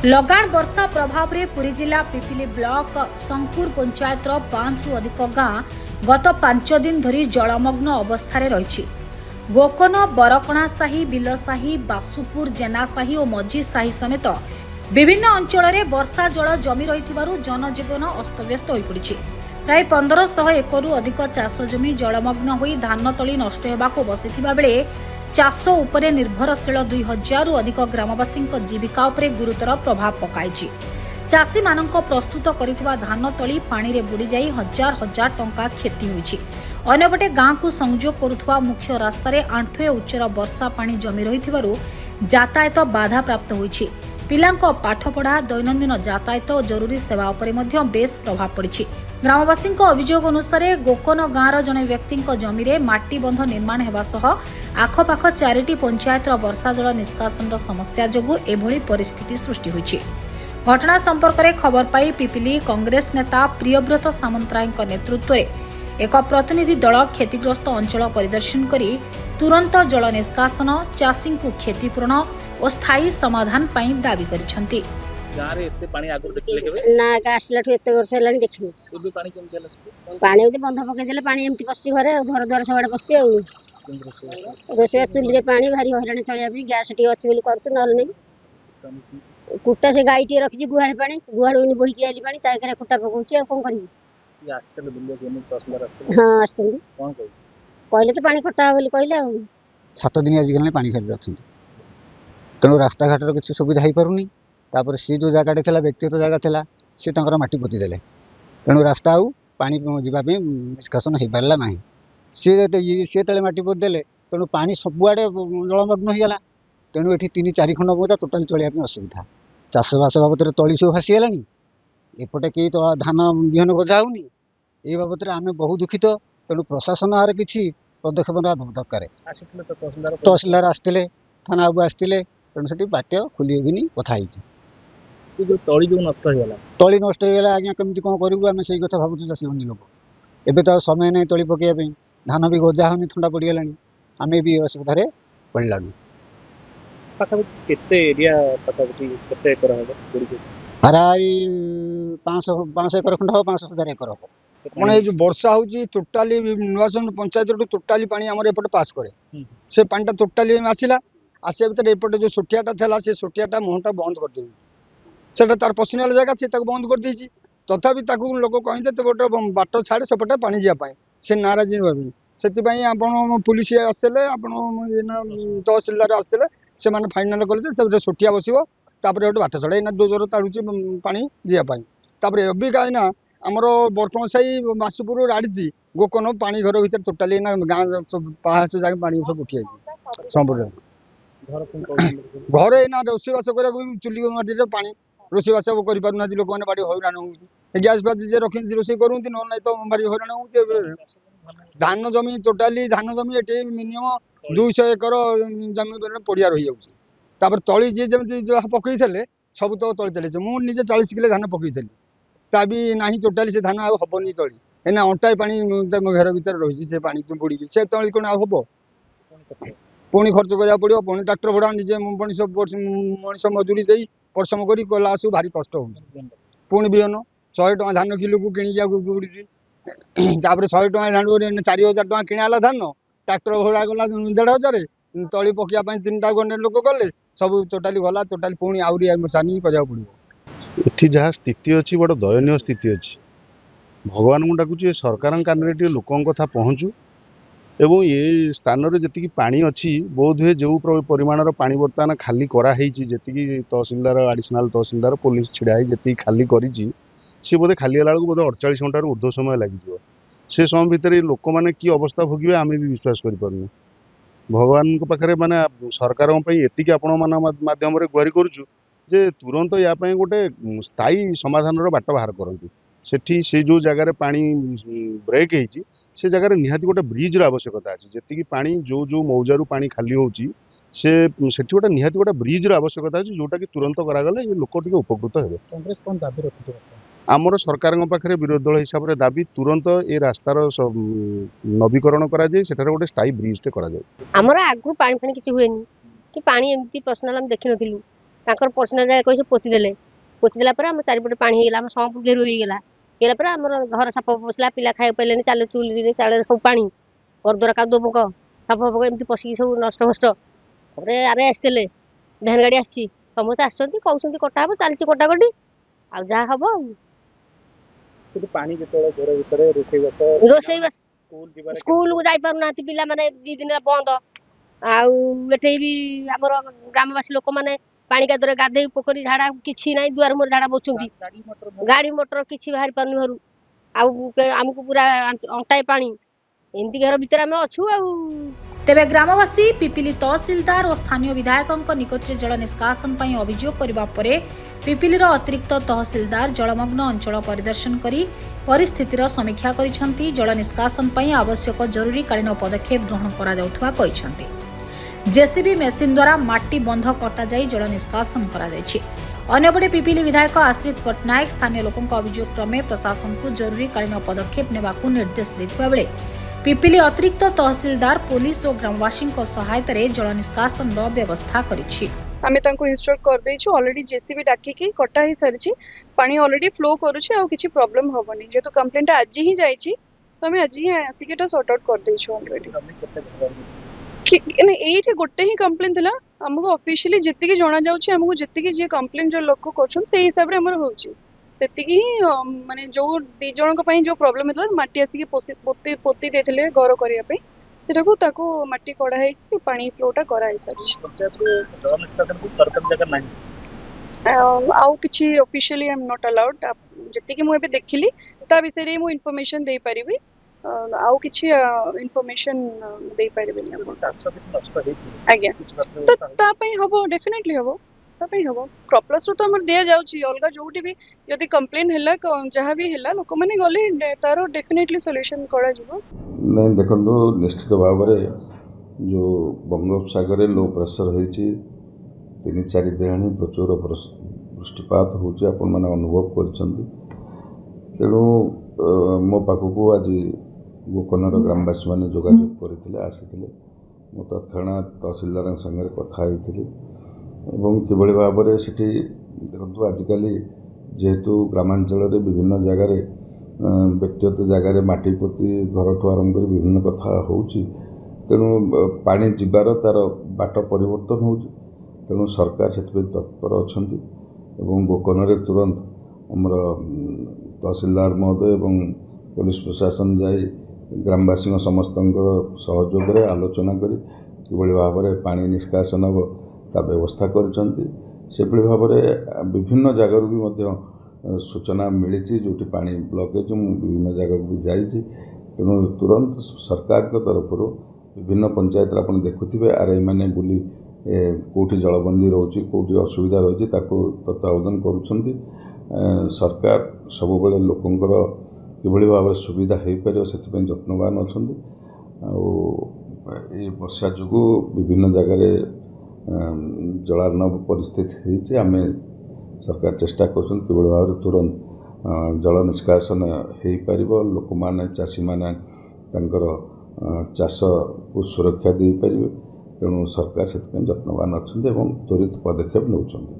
लगाण वर्षा प्रभाव में पुरी जिला पिपिली ब्लॉक संकुर पंचायत 5 रु अधिक गाँ गत 5 दिन धरी जलमग्न अवस्था रही। गोकन बरकणा साही बिलसाही बासुपुर जेनासाही और मझी साही समेत विभिन्न अंचल में वर्षा जल जमी रही जनजीवन अस्तव्यस्त हो पड़ी। प्राय 1500 एकरु अधिक चाष जमी जलमग्न हो धान तली नष्ट होगाक बसिथिबा बेले चाष उपरे निर्भरशील 2000 रु अधिक ग्रामवासी जीविका उपरे गुरुतर प्रभाव पकाई। चाषी मानक प्रस्तुत करिथिबा धान तली पानी रे बुड़ी जाई हजार हजार टंका क्षति होईछि। अन्यपटे गाँ को संयोग करुथुवा मुख्य रास्तार आंठुए उच्चर वर्षा पानी जमी रहिथिबारु यातायात बाधा प्राप्त होईछि। पिलांक पाठपढ़ा दैनंदिन यातायात और जरूरी सेवा उपरे मध्य बेस प्रभाव पड़िछि। ग्रामवासी अभियोग अनुसार गोकन गाँवर जड़े व्यक्ति जमी में माटी बंध निर्माण होगा सह आखपाख 4टी पंचायत वर्षा जल निष्कासन समस्या जोगु एभली परिस्थिति सृष्टि होईछि। घटना संपर्क में खबर पाई पिपिली कांग्रेस नेता प्रियव्रत सामंतराय नेतृत्व में एक प्रतिनिधि दल क्षतिग्रस्त अंचल परिदर्शन करी तुरंत जल निष्कासन चाषी को क्षतिपूरण और स्थायी समाधान पाई दाबी करिसेंति। गाँव एते पानी आगुर देखले केबे ना आसलाठू एत वर्ष है देखनी एबे पानी केमति हला पानी बंध पकईदे पानी एमती पशि घरे घर द्वार सब पशि रोषेई चुली पानी भारी हईराण चलिए गैस टी अच्छी कर ना कुटा से गाई टे रखी गुहाड़ पानी गुहाड़ बोहिकी आइली पानी ताकि कुटा पकाऊँ कौन कर हाँ आस कहले तो पानी कटा हो कहले 7 दिन आजिकल पानी खाली अच्छा तेणु रास्ता घाटर किसी सुविधा हो पारुनी। तापर सी जो जगह था व्यक्तिगत जगह था सी माटी पोतीदे तेणु रास्ता आउ पानी जावाई निष्कासन हो पारा ना सी ते माटी पोतीदे तेणु पानी सबुआड़े जलमग्न होगा तेणु ये 3-4 खंड बोधा टोटाल चलिए असुविधा चाषबास बाबद तली सब भासीगला एपटे कई तो धान बिहन गजा होनी ये बाबद आम बहुत दुखित तेणु प्रशासन आर किसी पदक्षेप दरकार तहसिलदार आसते थाना बाबू आसते तेणु से बाट्य खोल कथाई तली जो नष्ट होगला तली नष्ट होगा आज्ञा कमी कौन करूँ आम से कथा भावुँ चाषी बंदी लोक एवं तो समय नहीं तली पकड़ा धान भी गजा होनी थंडा पड़गला आम भी असुविधा पड़लानु। हाराई 500 एकर खंड हम 500 एकर हम अपने जो वर्षा होची टोटाली नुआसन पंचायत टोटाली पानी आमर एपटे पास करे से पानी टोटाली आसला आसिया भर एपटे जो सोटियाटा था से सोटियाटा मुहटा बंद कर दे से तार पर्सनाल जगह से बंद कर देछि तथापि लोक कहते तो गोटे बाट छाड़े सेपटे पानी जावाई से नाराज भावी से पुलिस आसते तहसिलदार आसते से फाइनाल कले सोटिया बसो तापर गोटे बाट छड़ा दो जोर ताड़ुची पानी जावाई अबिका ना आमर बरकण साही बासुपुर राड़ी गोकन पानी घर भर टोटाली गाँ पाहाच जगह पानी सब उठी संपूर्ण घर ना रोषेईबास करा चुली माटी पानी रोषेईबास करना लोक मैंने भारी हईराण हो गैस फास जे रखी रोषे करती ना तो भारी हईराण हो धान जमी टोटाली धान जमी ये मिनिमम 200 एकर जमी पड़िया रही जाऊँगी तली जी जमी पकई सब तो तली चलते मुझे 40 किलो धान पकई ता भी ना टोटाली से धान आबनी तली एना अंटाए पानी घर भर रही से पानी बुड़ी से तली कौन हम पुणी खर्च करा पड़ो पुणी ट्राक्टर भड़ा निजे मनीष मजूरी दे परिश्रम कला आसू भारी कष्ट हो पुणी बिहन 100 टଙ୍କା धान किलो को किणी तापर 100 टଙ୍କା धान 4000 टଙ୍କା किणाला धान ट्राक्टर भड़ा गला 1500 तली पकड़ा 3टा गंडे लोक गले सब टोटाली गला टोटाली पुणी आहरी सानी करने पड़ो एठी जहाँ स्थिति अच्छी बड़ दयनीय स्थिति अच्छी भगवान को डाकुची सरकार कान लोकों कथा पहुँचू एवं ये स्थान जी पानी अच्छी बोध हुए जो परिमाणर पानी बर्तमान खाली कराई जी तहसिलदार आडिशनाल तहसिलदार पुलिस छिड़ाई जी खाली करी सी बोधे खाली है बोधे 48 घंटार ऊर्ध्व समय लगे से समय भितर लोक मैंने कि अवस्था भोगे आम भी विश्वास करें भगवान पाखे माने सरकार एति आपण माध्यम गुहारी करुचु जे तुरंत या गोटे स्थायी समाधान बाट बाहर करती सेठी से जो जगार पानी ब्रेक होती से जगह निहाती गोटे ब्रिज आवश्यकता अच्छी जी पानी जो जो मौजारू पानी खाली होती से गोटे निहाती गोटे ब्रिज आवश्यकता अच्छी जोटा कि तुरंत करागले ये लोक टे उपकृत हे। कांग्रेस कौन दाबी रखी आमर सरकार पाखे विरोधी दल हिसाब से दाबी तुरंत ये रास्तार नवीकरण करा गोटे स्थायी ब्रिज टे करा आमर आगु पानी फानी किसी हुए कि पानी एमती पर्सनाल आम देखी नु ତାଙ୍କର ପର୍ସନାଲ ଜାଗା କହି ସେ ପୋତିଦେଲା ପରେ ଆମ ଚାରିପଟେ ପାଣି ହେଇଗଲା, ଆମ ସମ୍ପ ଘେରୁ ହେଇଗଲା ପରେ ଆମର ଘର ସାପ ପଶିଲା, ପିଲା ଖାଇବା ପାଇଲେନି, ଚାଲ ଚୁଲିରେ ଚାଳରେ ସବୁ ପାଣି, ଘରଦ୍ୱାର କାଦୁଅ ପଙ୍କ, ସାପ ଫାପ ଏମିତି ପଶିକି ସବୁ ନଷ୍ଟ ଫଷ୍ଟ। ତାପରେ ଆରେ ଆସିଥିଲେ, ଭ୍ୟାନ ଗାଡି ଆସିଛି, ସମସ୍ତେ ଆସିଛନ୍ତି, କହୁଛନ୍ତି କଟା ହବ, ଚାଲିଛି କଟାକଟି, ଆଉ ଯାହା ହବ ଆଉ। କିନ୍ତୁ ପାଣି ଯେତେବେଳେ ଘର ଭିତରେ ରୋଷେଇବାସ ସ୍କୁଲକୁ ଯାଇପାରୁନାହାନ୍ତି ପିଲାମାନେ, 2 ଦିନ ହେଲା ବନ୍ଦ। ଆଉ ଏଠି ବି ଆମର ଗ୍ରାମବାସୀ ଲୋକମାନେ ପାଣି କାଦୁଅରେ ଗାଧେଇ, ପୋଖରୀ ଝାଡା କିଛି ନାହିଁ, ଦୁଆର ମୁହଁରେ ଝାଡା ବସୁଛନ୍ତି, ଗାଡି ମଟର କିଛି ବାହାରି ପାରୁନି ଘରୁ। ଆଉ ଆମକୁ ପୁରା ଅଣ୍ଟାଏ ପାଣି, ଏମିତି ଘର ଭିତରେ ଆମେ ଅଛୁ ଆଉ। ତେବେ ଗ୍ରାମବାସୀ ପିପିଲି ତହସିଲଦାର ଓ ସ୍ଥାନୀୟ ବିଧାୟକଙ୍କ ନିକଟରେ ଜଳ ନିଷ୍କାସନ ପାଇଁ ଅଭିଯୋଗ କରିବା ପରେ ପିପିଲିର ଅତିରିକ୍ତ ତହସିଲଦାର ଜଳମଗ୍ନ ଅଞ୍ଚଳ ପରିଦର୍ଶନ କରି ପରିସ୍ଥିତିର ସମୀକ୍ଷା କରିଛନ୍ତି। ଜଳ ନିଷ୍କାସନ ପାଇଁ ଆବଶ୍ୟକ ଜରୁରୀକାଳୀନ ପଦକ୍ଷେପ ଗ୍ରହଣ କରାଯାଉଥିବା କହିଛନ୍ତି। ଜେସିବି ମେସିନ୍ ଦ୍ୱାରା ମାଟି ବନ୍ଧ କଟାଯାଇ ଜଳ ନିଷ୍କାସନ କରାଯାଇଛି। ଅନ୍ୟପଟେ ପିପିଲି ବିଧାୟକ ଆଶ୍ରିତ ପଟ୍ଟନାୟକ ସ୍ଥାନୀୟ ଲୋକଙ୍କ ଅଭିଯୋଗ କ୍ରମେ ପ୍ରଶାସନକୁ ଜରୁରୀକାଳୀନ ପଦକ୍ଷେପ ନେବାକୁ ନିର୍ଦ୍ଦେଶ ଦେଇଥିବା ବେଳେ ପିପିଲି ଅତିରିକ୍ତ ତହସିଲଦାର पुलिस और ग्रामवासी सहायतारे जल निष्कासन व्यवस्था करिछि। आमे तांको इंस्टॉल कर देछु, ऑलरेडी जेसीबी डाकी की कटा ही सरछि, पानी ऑलरेडी फ्लो करूछि, आ किछि प्रॉब्लम होबनी। जेतो कंप्लेंट आज ही जाइछि, तो आमे आज ही आसिकेटा सॉर्ट आउट कर देछु ऑलरेडी। ने एठी गोटे ही कंप्लेंट थिला, हमको ऑफिशियली जति की जणा जाउछि, हमको जति की जे कंप्लेंट जो लोक करछन से हिसाब रे हमर होउछि। सेतिकी माने जो 2 जणक पई जो प्रॉब्लम हेतला, माटी आसिके पोती देथिले घर करिया पे, सेटाको ताको माटी कड़ा है कि पानी फ्लोटा करा है सर। पंचायत रो जल निष्कासन को सरकार जगह नहीं आउ किछि officially I am not allowed. जति कि मु एबे देखिली ता विषय रे मु इन्फॉर्मेशन दे परिबी, आउ किछि इन्फॉर्मेशन दे परिबी नहीं। हम 400 किछि नष्ट हेति आज्ञा तो ता पई हबो, डेफिनेटली हबो, ता पई हबो। क्रॉपलस रो तो हमर दिया जाउछि, अलगा जोटी भी यदि कंप्लेन हैला जहां भी हैला लोक माने गले तारो डेफिनेटली सॉल्यूशन करा जिवो। नहीं देखो, निश्चित भाव में जो बंगोपसागर लो प्रेसर होती 3-4 दिन प्रचुर वृष्टिपात होची, आपण माने अनुभव करछंती। तेणु मो पाखक आज गोकर्णर ग्रामवासी मैंने जोगाजोग करते आसी मो तत्क्षणात तहसिलदार संगे कथा होती किभली भाव में सेठी देखो आजिकल जेहेतु ग्रामांचल विभिन्न जगार व्यक्तिगत जगार माटी पोती घर ठू आरंभ कर विभिन्न कथा होची, तेणु पानी जीवार तार बाट परिवर्तन होची। तेणु सरकार से तत्पर अच्छा गोकर्ण तुरंत आमर तहसिलदार महोदय एवं पुलिस प्रशासन जाई ग्रामवासी समस्त सहयोग आलोचना करी किभली भाव में पानी निष्कासन हम ता व्यवस्था करछंती। सेभली भाव में विभिन्न जगार भी सूचना मिली जोटी पानी ब्लकेज विभिन्न जगह भी जाइए। तेणु तुरंत सरकार के तरफ विभिन्न पंचायत आप देखुवे आरआई मैंने बुली कौटी जलबंदी रोचे कौटी असुविधा रही तत्वावधान करुँच। सरकार सब बेले लोकंर किभली भाव में सुविधा हो पार से जत्नवान अच्छा। वर्षा जो विभिन्न जगार जलार्णव परिस्थिति होती आम सरकार चेष्टा कर भाव तुरंत जल निष्कासन हो पार लोक मैंने चाषी मैंने चाष को सुरक्षा दे पारे। तेणु सरकार से जत्नवान अच्छा त्वरित पदक्षेप नौकरी।